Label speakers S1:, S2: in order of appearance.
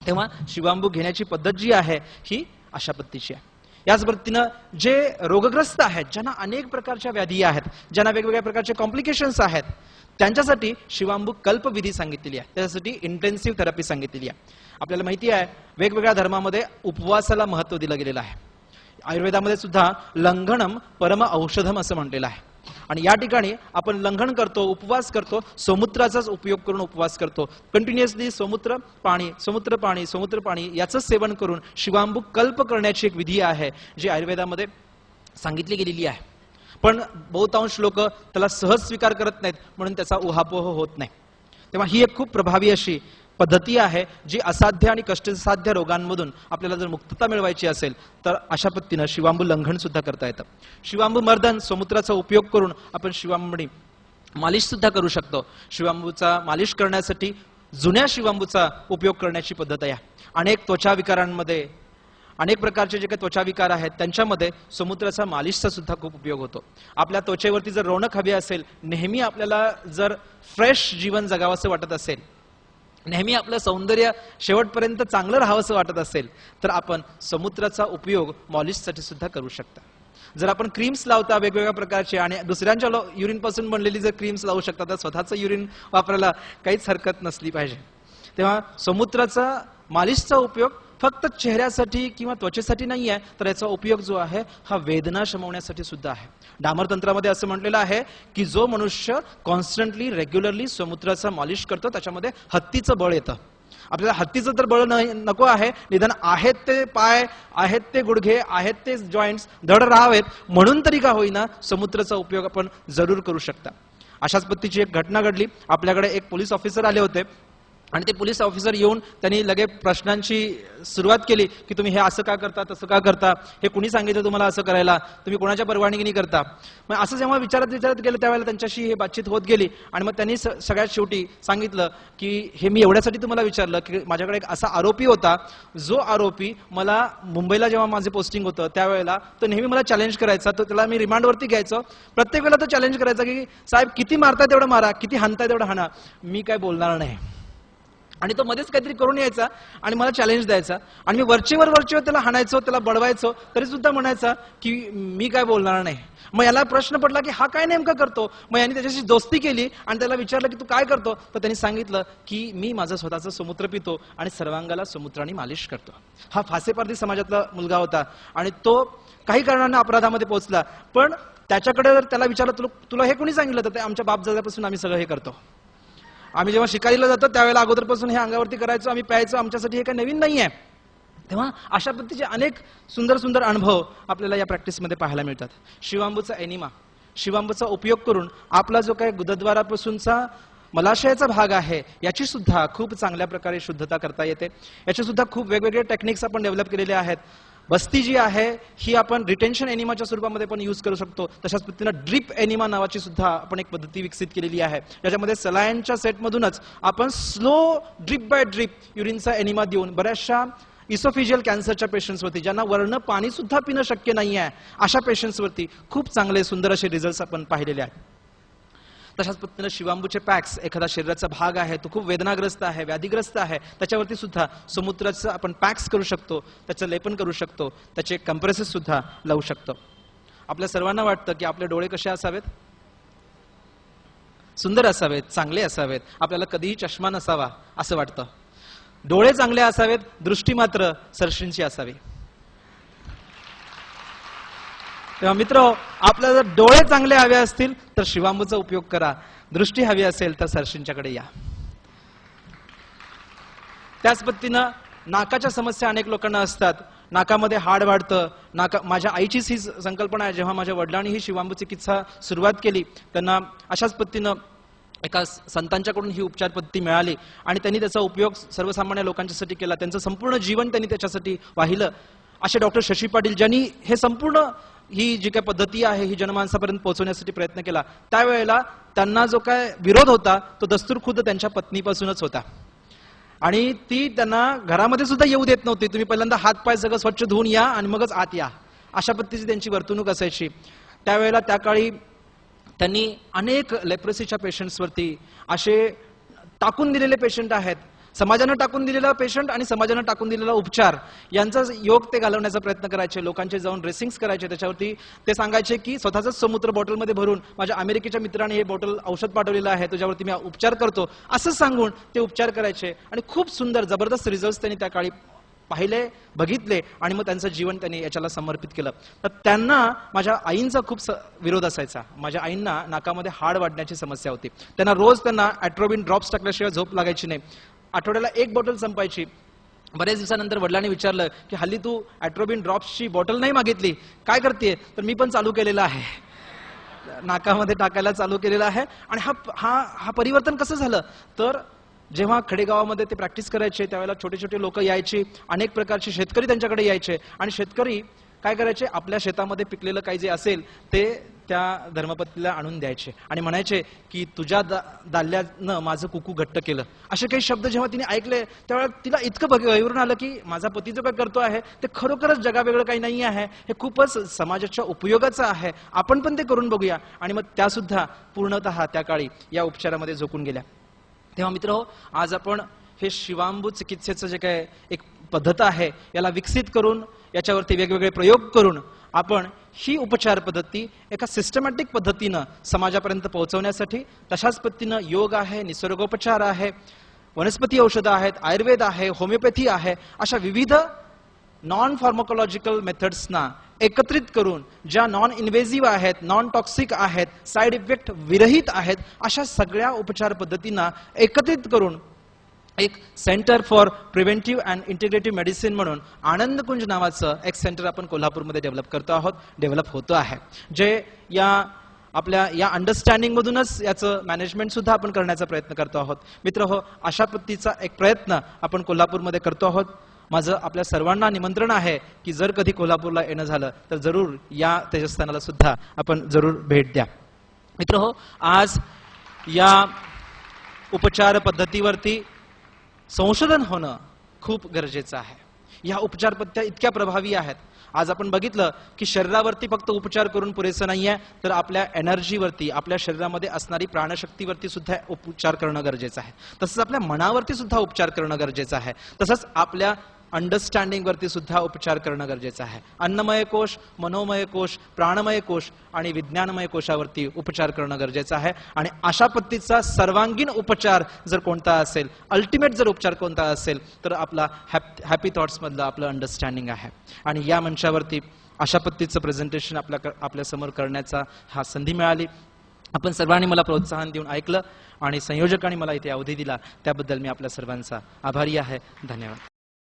S1: तेव्हा शिवांबू घेण्याची पद्धत जी आहे ही अशा पद्धतीची आहे. याच पद्धतीनं जे रोगग्रस्त आहेत, ज्यांना अनेक प्रकारच्या व्याधी आहेत, ज्यांना वेगवेगळ्या प्रकारचे कॉम्प्लिकेशन्स आहेत, त्यांच्यासाठी शिवांबू कल्पविधी सांगितलेली आहे. त्याच्यासाठी इंटेन्सिव्ह थेरपी सांगितलेली आहे. आपल्याला माहिती आहे वेगवेगळ्या धर्मामध्ये उपवासाला महत्त्व दिलं गेलेलं आहे. आयुर्वेदामध्ये सुद्धा लंघनम परम औषधम असं म्हटलेलं आहे. आणि या ठिकाणी आपण लंघन करतो, उपवास करतो, समुद्राचाच उपयोग करून उपवास करतो. कंटिन्युअसली समुद्र पाणी याचं सेवन करून शिवांबू कल्प करण्याची एक विधी आहे जी आयुर्वेदामध्ये सांगितली गेलेली आहे. पण बहुतांश लोक त्याला सहज स्वीकार करत नाहीत, म्हणून त्याचा उहापोह होत नाही. तेव्हा ही एक खूप प्रभावी अशी पद्धती आहे जी असाध्य आणि कष्टसाध्य रोगांमधून आपल्याला जर मुक्तता मिळवायची असेल तर अशा पद्धतीनं शिवांबू लंघन सुद्धा करता येतं. शिवांबू मर्दन समुद्राचा उपयोग करून आपण शिवांबूनी मालिश सुद्धा करू शकतो. शिवांबूचा मालिश करण्यासाठी जुन्या शिवांबूचा उपयोग करण्याची पद्धत आहे. अनेक त्वचा विकारांमध्ये, अनेक प्रकारचे जे काही त्वचा विकार आहेत त्यांच्यामध्ये समुद्राचा मालिशचा सुद्धा खूप उपयोग होतो. आपल्या त्वचेवरती जर रौनक हवी असेल, नेहमी आपल्याला जर फ्रेश जीवन जगावंसं वाटत असेल, नेहमी आपलं सौंदर्य शेवटपर्यंत चांगलं राहावंसं वाटत असेल तर आपण समुद्राचा उपयोग मॉलिशसाठी सुद्धा करू शकता. जर आपण क्रीम्स लावता वेगवेगळ्या प्रकारचे आणि दुसऱ्यांच्या युरिन पासून बनलेली जर क्रीम्स लावू शकता तर स्वतःचं युरिन वापरायला काहीच हरकत नसली पाहिजे. तेव्हा समुद्राचा मालिशचा उपयोग फक्त चेहऱ्यासाठी किंवा त्वचेसाठी नाही आहे, तर याचा उपयोग जो आहे हा वेदना शमवण्यासाठी सुद्धा आहे. डामर तंत्रामध्ये असं म्हटलेलं आहे की जो मनुष्य कॉन्स्टंटली रेग्युलरली समुद्राचा मालिश करतो त्याच्यामध्ये हत्तीचं बळ येतं. आपल्याला हत्तीचं तर बळ नको आहे, निदान आहेत ते पाय, आहेत ते गुडघे, आहेत ते जॉईंट्स धड राहावेत म्हणून तरी का होईना समुद्राचा उपयोग आपण जरूर करू शकता. अशाच पद्धतीची एक घटना घडली. आपल्याकडे एक पोलीस ऑफिसर आले होते आणि ते पोलीस ऑफिसर येऊन त्यांनी लगेच प्रश्नांची सुरुवात केली की तुम्ही हे असं का करता, तसं का करता, हे कुणी सांगितलं तुम्हाला असं करायला, तुम्ही कोणाच्या परवानगीने करता. मग असं जेव्हा विचारत गेलं त्यावेळेला त्यांच्याशी हे बातचीत होत गेली आणि मग त्यांनी सगळ्यात शेवटी सांगितलं की हे मी एवढ्यासाठी तुम्हाला विचारलं की माझ्याकडे एक असा आरोपी होता जो आरोपी मला मुंबईला जेव्हा माझे पोस्टिंग होतं त्यावेळेला तो नेहमी मला चॅलेंज करायचा. तो त्याला मी रिमांडवरती घ्यायचो, प्रत्येक वेळेला तो चॅलेंज करायचा की साहेब किती मारताय तेवढं मारा, किती हाणताय तेवढं हाणा, मी काय बोलणार नाही. आणि तो मध्येच काहीतरी करून यायचा आणि मला चॅलेंज द्यायचा आणि मी वरचेवर त्याला हाणायचो, त्याला बडवायचो, तरी सुद्धा म्हणायचा की मी काय बोलणार नाही. मग याला प्रश्न पडला की हा काय नेमका करतो. मग यांनी त्याच्याशी दोस्ती केली आणि त्याला विचारलं की तू काय करतो, तर त्यांनी सांगितलं की मी माझं स्वतःचं समुद्र पितो आणि सर्वांगाला समुद्राने मालिश करतो. हा फासेपारधी समाजातला मुलगा होता आणि तो काही कारणांना अपराधामध्ये पोहोचला. पण त्याच्याकडे जर त्याला विचारलं तुला हे कोणी सांगितलं, तर ते आमच्या बापदादापासून आम्ही सगळं हे करतो. आम्ही जेव्हा शिकारीला जातो त्यावेळेला अगोदरपासून हे अंगावरती करायचो, आम्ही प्यायचो, आमच्यासाठी हे काही नवीन नाही आहे. तेव्हा अशा पद्धतीचे अनेक सुंदर सुंदर अनुभव आपल्याला या प्रॅक्टिसमध्ये पाहायला मिळतात. शिवांबूचा एनिमा, शिवांबूचा उपयोग करून आपला जो काही गुदद्वारापासूनचा मलाशयाचा भाग आहे याची सुद्धा खूप चांगल्या प्रकारे शुद्धता करता येते. याचे सुद्धा खूप वेगवेगळे टेक्निक्स आपण डेव्हलप केलेले आहेत. बस्ती जी आहे ही आपण रिटेन्शन एनिमाच्या स्वरूपामध्ये पण यूज करू शकतो. तशाच पद्धतीनं ड्रिप एनिमा नावाची सुद्धा आपण एक पद्धती विकसित केलेली आहे, ज्याच्यामध्ये सलायनच्या सेटमधूनच आपण स्लो ड्रिप बाय ड्रिप युरिनचा एनिमा देऊन बऱ्याचशा इसोफिजियल कॅन्सरच्या पेशंट्सवरती, ज्यांना वर्ण पाणी सुद्धा पिणं शक्य नाही आहे, अशा पेशंट्सवरती खूप चांगले सुंदर असे रिझल्ट्स आपण पाहिलेले आहेत. तशाच पद्धतीने शिवांबूचे पॅक्स, एखादा शरीराचा भाग आहे तो खूप वेदनाग्रस्त आहे, व्याधीग्रस्त आहे, त्याच्यावरती सुद्धा समुद्राचं आपण पॅक्स करू शकतो, त्याचं लेपन करू शकतो, त्याचे कंप्रेसेस सुद्धा लावू शकतो. आपल्या सर्वांना वाटतं की आपले डोळे कसे असावेत, सुंदर असावेत, चांगले असावेत, आपल्याला कधीही चष्मा नसावा असं वाटतं. डोळे चांगले असावेत, दृष्टी मात्र सरशींची असावी. तेव्हा मित्र, आपल्याला जर डोळे चांगले हवे असतील तर शिवांबूचा उपयोग करा, दृष्टी हवी असेल तर सरशींच्याकडे या. त्याच पद्धतीनं नाकाच्या समस्या अनेक लोकांना असतात. नाकामध्ये हाड वाढतं. माझ्या आईचीच ही संकल्पना आहे. जेव्हा माझ्या वडिलांनी ही शिवांबू चिकित्सा सुरुवात केली त्यांना अशाच पद्धतीनं एका संतांच्याकडून ही उपचार पद्धती मिळाली आणि त्यांनी त्याचा उपयोग सर्वसामान्य लोकांच्यासाठी केला. त्यांचं संपूर्ण जीवन त्यांनी त्याच्यासाठी वाहिलं. असे डॉक्टर शशी पाटील ज्यांनी हे संपूर्ण ही जी काय पद्धती आहे ही जनमानसापर्यंत पोहोचवण्यासाठी प्रयत्न केला. त्यावेळेला त्यांना जो काय विरोध होता तो दस्तूर खुद्द त्यांच्या पत्नीपासूनच होता आणि ती त्यांना घरामध्ये सुद्धा येऊ देत नव्हती. तुम्ही पहिल्यांदा हात पाय सगळं स्वच्छ धुवून या आणि मगच आत या, अशा पद्धतीची त्यांची वर्तणूक असायची. त्यावेळेला त्या काळी त्यांनी अनेक लेप्रेसीच्या पेशंट्सवरती, असे टाकून दिलेले पेशंट आहेत, समाजानं टाकून दिलेला पेशंट आणि समाजानं टाकून दिलेला उपचार यांचा योग ते घालवण्याचा प्रयत्न करायचे. लोकांचे जाऊन ड्रेसिंग्स करायचे, त्याच्यावरती ते सांगायचे की स्वतःच समुद्र बॉटलमध्ये भरून माझ्या अमेरिकेच्या मित्राने हे बॉटल औषध पाठवलेलं आहे, तुझ्यावरती मी उपचार करतो असं सांगून ते उपचार करायचे. आणि खूप सुंदर जबरदस्त रिझल्ट त्यांनी त्या काळी पाहिले, बघितले आणि मग त्यांचं जीवन त्यांनी याच्याला समर्पित केलं. तर त्यांना माझ्या आईंचा खूप विरोध असायचा. माझ्या आईंना नाकामध्ये हाड वाढण्याची समस्या होती. त्यांना ॲट्रोबिन ड्रॉप्स टाकल्याशिवाय झोप लागायची नाही. आठवड्याला 1 बॉटल संपायची. बरेच दिवसानंतर वडिलांनी विचारलं की हल्ली तू ॲट्रोबिन ड्रॉप्सची बॉटल नाही मागितली, काय करतेय? तर मी पण चालू केलेलं आहे, नाकामध्ये टाकायला चालू केलेलं आहे. आणि हा परिवर्तन कसं झालं तर जेव्हा खेडेगावामध्ये ते प्रॅक्टिस करायचे त्यावेळेला छोटे छोटे लोक यायचे, अनेक प्रकारचे शेतकरी त्यांच्याकडे यायचे आणि शेतकरी काय करायचे, आपल्या शेतामध्ये पिकलेलं काही जे असेल ते त्या धर्मपत्नीला आणून द्यायचे आणि म्हणायचे की तुझ्या दाल्यानं माझं कुकू घट्ट केलं. असे काही शब्द जेव्हा तिने ऐकले त्यावेळेला तिला इतकं बघून आलं की माझा पती जो काय करतो आहे ते खरोखरच जगावेगळं काही नाही आहे, हे खूपच समाजाच्या उपयोगाचं आहे, आपण पण ते करून बघूया. आणि मग त्या सुद्धा पूर्णतः त्या काळी या उपचारामध्ये झोकून गेल्या. तेव्हा मित्रहो, आज आपण हे शिवांबू चिकित्सेचं जे काय एक पद्धत आहे याला विकसित करून याच्यावरती वेगवेगळे प्रयोग करून आपण ही उपचार पद्धती एका सिस्टमॅटिक पद्धतीनं समाजापर्यंत पोहोचवण्यासाठी, तशाच पद्धतीनं योग आहे, निसर्गोपचार आहे, वनस्पती औषधं आहेत, आयुर्वेद आहे, होमिओपॅथी आहे, अशा विविध नॉन फार्माकोलॉजिकल मेथड्सना एकत्रित करून ज्या नॉन इन्व्हेजिव्ह आहेत, नॉन टॉक्सिक आहेत, साईड इफेक्ट विरहित आहेत, अशा सगळ्या उपचार पद्धतींना एकत्रित करून एक centre for preventive and integrative medicine म्हणून आनंदकुंज नावाचं एक सेंटर आपण कोल्हापूरमध्ये डेव्हलप होतं आहे, जे आपल्या या अंडरस्टँडिंग मधूनच याचं मॅनेजमेंट सुद्धा आपण करण्याचा प्रयत्न करतो आहोत. मित्रहो, अशा पद्धतीचा एक प्रयत्न आपण कोल्हापूरमध्ये करतो आहोत. माझं आपल्या सर्वांना निमंत्रण आहे की जर कधी कोल्हापूरला येणं झालं तर जरूर या तेजस्थानाला सुद्धा आपण जरूर भेट द्या. मित्रहो, आज या उपचार पद्धतीवरती संशोधन होणं खूप गरजेचं आहे. या उपचार पद्धत्या इतक्या प्रभावी आहेत. आज आपण बघितलं की शरीरावरती फक्त उपचार करून पुरेसं नाहीये, तर आपल्या एनर्जीवरती, आपल्या शरीरामध्ये असणारी प्राणशक्तीवरती सुद्धा उपचार करणं गरजेचं आहे. तसंच आपल्या मनावरती सुद्धा उपचार करणं गरजेचं आहे. तसंच आपल्या अंडरस्टँडिंग वरती सुद्धा उपचार करणं गरजेचं आहे. अन्नमय कोश, मनोमय कोश, प्राणमय कोश आणि विज्ञानमय कोशावरती उपचार करणं गरजेचं आहे. आणि अशा पद्धतीचा सर्वांगीण उपचार जर कोणता असेल, अल्टिमेट जर उपचार कोणता असेल, तर आपला हॅपी थॉट्स मधलं आपलं अंडरस्टँडिंग आहे. आणि या मंचावरती अशा पद्धतीचं प्रेझेंटेशन आपल्या समोर करण्याचा हा संधी मिळाली. आपण सर्वांनी मला प्रोत्साहन देऊन ऐकलं आणि संयोजकांनी मला इथे अवधी दिला, त्याबद्दल मी आपल्या सर्वांचा आभारी आहे. धन्यवाद.